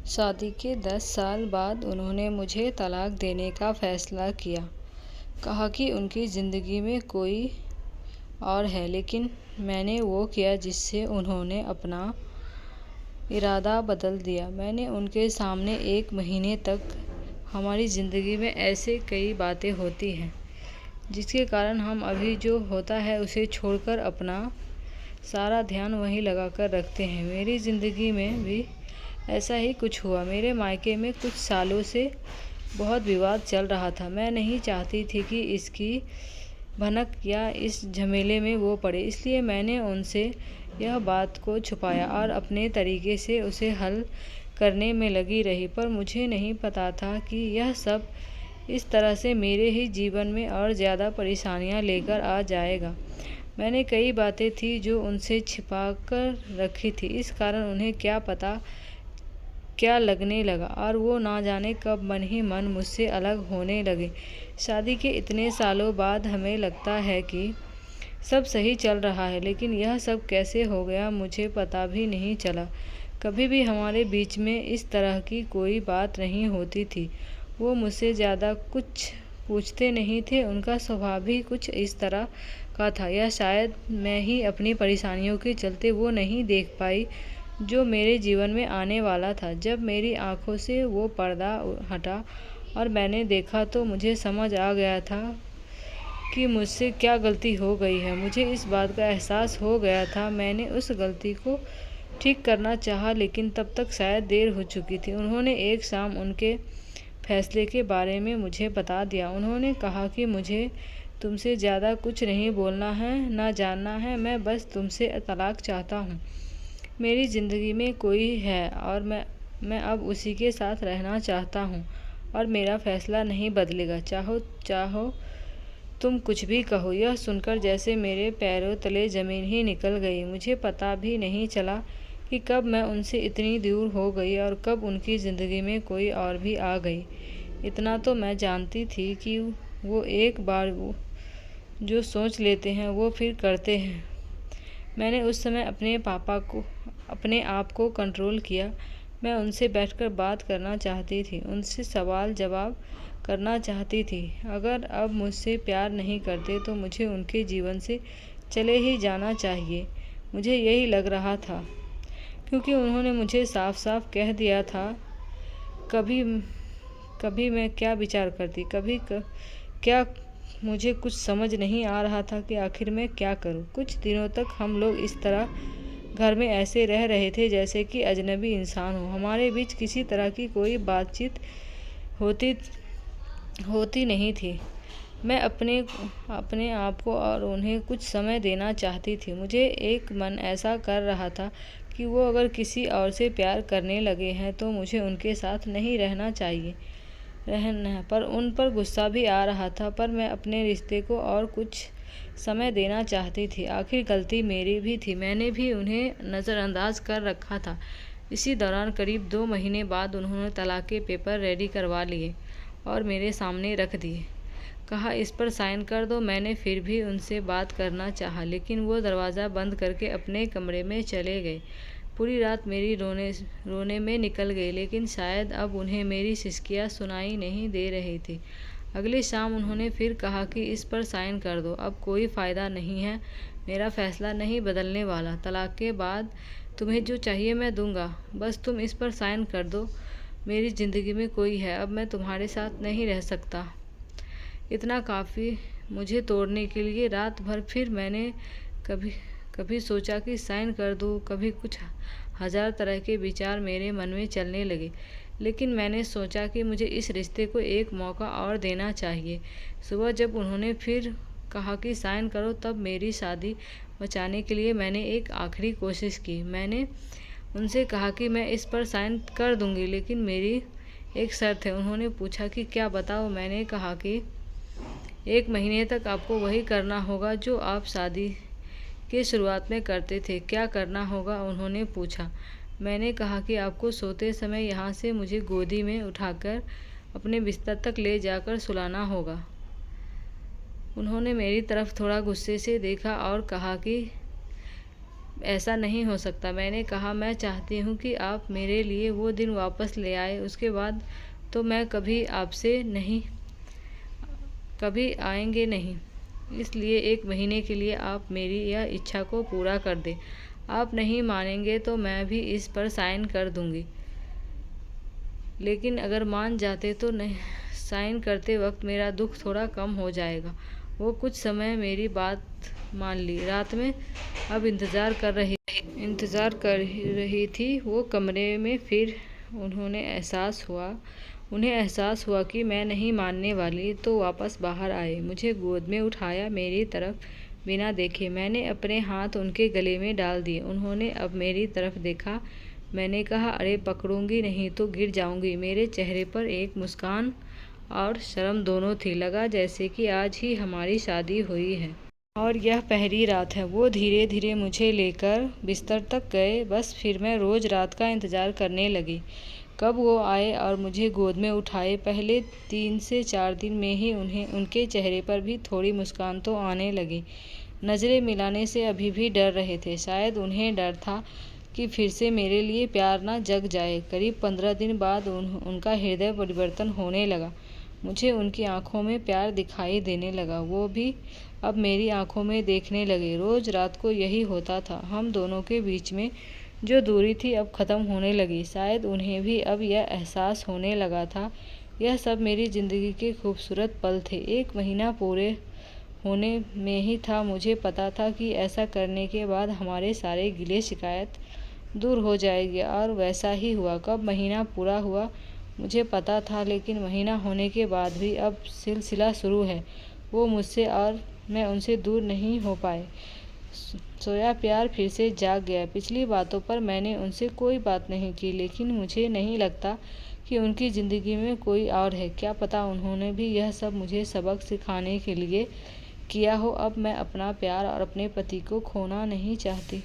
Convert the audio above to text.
शादी के 10 साल बाद उन्होंने मुझे तलाक देने का फ़ैसला किया। कहा कि उनकी ज़िंदगी में कोई और है, लेकिन मैंने वो किया जिससे उन्होंने अपना इरादा बदल दिया। मैंने उनके सामने 1 महीने तक हमारी ज़िंदगी में ऐसे कई बातें होती हैं जिसके कारण हम अभी जो होता है उसे छोड़कर अपना सारा ध्यान वहीं लगाकर रखते हैं। मेरी ज़िंदगी में भी ऐसा ही कुछ हुआ। मेरे मायके में कुछ सालों से बहुत विवाद चल रहा था। मैं नहीं चाहती थी कि इसकी भनक या इस झमेले में वो पड़े, इसलिए मैंने उनसे यह बात को छुपाया और अपने तरीके से उसे हल करने में लगी रही। पर मुझे नहीं पता था कि यह सब इस तरह से मेरे ही जीवन में और ज़्यादा परेशानियां लेकर आ जाएगा। मैंने कई बातें थी जो उनसे छिपा कर रखी थी, इस कारण उन्हें क्या पता क्या लगने लगा और वो ना जाने कब मन ही मन मुझसे अलग होने लगे। शादी के इतने सालों बाद हमें लगता है कि सब सही चल रहा है, लेकिन यह सब कैसे हो गया मुझे पता भी नहीं चला। कभी भी हमारे बीच में इस तरह की कोई बात नहीं होती थी। वो मुझसे ज़्यादा कुछ पूछते नहीं थे, उनका स्वभाव भी कुछ इस तरह का था, या शायद मैं ही अपनी परेशानियों के चलते वो नहीं देख पाई जो मेरे जीवन में आने वाला था। जब मेरी आंखों से वो पर्दा हटा और मैंने देखा तो मुझे समझ आ गया था कि मुझसे क्या गलती हो गई है। मुझे इस बात का एहसास हो गया था। मैंने उस गलती को ठीक करना चाहा, लेकिन तब तक शायद देर हो चुकी थी। उन्होंने एक शाम उनके फैसले के बारे में मुझे बता दिया। उन्होंने कहा कि मुझे तुमसे ज़्यादा कुछ नहीं बोलना है, ना जानना है। मैं बस तुमसे तलाक चाहता हूँ। मेरी ज़िंदगी में कोई है और मैं अब उसी के साथ रहना चाहता हूँ और मेरा फ़ैसला नहीं बदलेगा, चाहो तुम कुछ भी कहो। यह सुनकर जैसे मेरे पैरों तले ज़मीन ही निकल गई। मुझे पता भी नहीं चला कि कब मैं उनसे इतनी दूर हो गई और कब उनकी ज़िंदगी में कोई और भी आ गई। इतना तो मैं जानती थी कि वो एक बार जो सोच लेते हैं वो फिर करते हैं। मैंने उस समय अपने आप को कंट्रोल किया। मैं उनसे बैठकर बात करना चाहती थी, उनसे सवाल जवाब करना चाहती थी। अगर अब मुझसे प्यार नहीं करते तो मुझे उनके जीवन से चले ही जाना चाहिए। मुझे यही लग रहा था, क्योंकि उन्होंने मुझे साफ साफ कह दिया था। कभी कभी मैं क्या विचार करती, क्या मुझे कुछ समझ नहीं आ रहा था कि आखिर मैं क्या करूं। कुछ दिनों तक हम लोग इस तरह घर में ऐसे रह रहे थे जैसे कि अजनबी इंसान हो। हमारे बीच किसी तरह की कोई बातचीत होती नहीं थी। मैं अपने आप को और उन्हें कुछ समय देना चाहती थी। मुझे एक मन ऐसा कर रहा था कि वो अगर किसी और से प्यार करने लगे हैं तो मुझे उनके साथ नहीं रहना पर उन पर गुस्सा भी आ रहा था। पर मैं अपने रिश्ते को और कुछ समय देना चाहती थी। आखिर गलती मेरी भी थी, मैंने भी उन्हें नज़रअंदाज कर रखा था। इसी दौरान करीब 2 महीने बाद उन्होंने तलाक के पेपर रेडी करवा लिए और मेरे सामने रख दिए। कहा इस पर साइन कर दो। मैंने फिर भी उनसे बात करना चाहा, लेकिन वो दरवाज़ा बंद करके अपने कमरे में चले गए। पूरी रात मेरी रोने में निकल गई, लेकिन शायद अब उन्हें मेरी सिसकियाँ सुनाई नहीं दे रही थी। अगली शाम उन्होंने फिर कहा कि इस पर साइन कर दो, अब कोई फ़ायदा नहीं है, मेरा फ़ैसला नहीं बदलने वाला। तलाक के बाद तुम्हें जो चाहिए मैं दूंगा, बस तुम इस पर साइन कर दो। मेरी ज़िंदगी में कोई है, अब मैं तुम्हारे साथ नहीं रह सकता। इतना काफ़ी मुझे तोड़ने के लिए। रात भर फिर मैंने कभी सोचा कि साइन कर दूँ, कभी कुछ हज़ार तरह के विचार मेरे मन में चलने लगे। लेकिन मैंने सोचा कि मुझे इस रिश्ते को एक मौका और देना चाहिए। सुबह जब उन्होंने फिर कहा कि साइन करो, तब मेरी शादी बचाने के लिए मैंने एक आखिरी कोशिश की। मैंने उनसे कहा कि मैं इस पर साइन कर दूंगी, लेकिन मेरी एक शर्त है। उन्होंने पूछा कि क्या, बताओ। मैंने कहा कि 1 महीने तक आपको वही करना होगा जो आप शादी के शुरुआत में करते थे। क्या करना होगा, उन्होंने पूछा। मैंने कहा कि आपको सोते समय यहाँ से मुझे गोदी में उठाकर अपने बिस्तर तक ले जाकर सुलाना होगा। उन्होंने मेरी तरफ थोड़ा गुस्से से देखा और कहा कि ऐसा नहीं हो सकता। मैंने कहा, मैं चाहती हूँ कि आप मेरे लिए वो दिन वापस ले आए, उसके बाद तो मैं कभी आएंगे नहीं। इसलिए 1 महीने के लिए आप मेरी यह इच्छा को पूरा कर दें। आप नहीं मानेंगे तो मैं भी इस पर साइन कर दूंगी, लेकिन अगर मान जाते तो नहीं, साइन करते वक्त मेरा दुख थोड़ा कम हो जाएगा। वो कुछ समय मेरी बात मान ली। रात में अब इंतज़ार कर रही थी वो कमरे में। फिर उन्हें एहसास हुआ कि मैं नहीं मानने वाली, तो वापस बाहर आए, मुझे गोद में उठाया, मेरी तरफ बिना देखे। मैंने अपने हाथ उनके गले में डाल दिए। उन्होंने अब मेरी तरफ देखा। मैंने कहा, अरे पकड़ूंगी नहीं तो गिर जाऊंगी। मेरे चेहरे पर एक मुस्कान और शर्म दोनों थी। लगा जैसे कि आज ही हमारी शादी हुई है और यह पहली रात है। वो धीरे धीरे मुझे लेकर बिस्तर तक गए। बस फिर मैं रोज़ रात का इंतज़ार करने लगी, कब वो आए और मुझे गोद में उठाए। पहले 3 से 4 दिन में ही उनके चेहरे पर भी थोड़ी मुस्कान तो आने लगी। नज़रें मिलाने से अभी भी डर रहे थे। शायद उन्हें डर था कि फिर से मेरे लिए प्यार न जग जाए। करीब 15 दिन बाद उनका हृदय परिवर्तन होने लगा। मुझे उनकी आंखों में प्यार दिखाई देने लगा। वो भी अब मेरी आंखों में देखने लगे। रोज़ रात को यही होता था। हम दोनों के बीच में जो दूरी थी अब ख़त्म होने लगी। शायद उन्हें भी अब यह एहसास होने लगा था। यह सब मेरी ज़िंदगी के खूबसूरत पल थे। 1 महीना पूरे होने में ही था। मुझे पता था कि ऐसा करने के बाद हमारे सारे गिले शिकायत दूर हो जाएगी, और वैसा ही हुआ। कब महीना पूरा हुआ मुझे पता था, लेकिन महीना होने के बाद भी अब सिलसिला शुरू है। वो मुझसे और मैं उनसे दूर नहीं हो पाए। सोया प्यार फिर से जाग गया। पिछली बातों पर मैंने उनसे कोई बात नहीं की, लेकिन मुझे नहीं लगता कि उनकी ज़िंदगी में कोई और है। क्या पता उन्होंने भी यह सब मुझे सबक सिखाने के लिए किया हो। अब मैं अपना प्यार और अपने पति को खोना नहीं चाहती।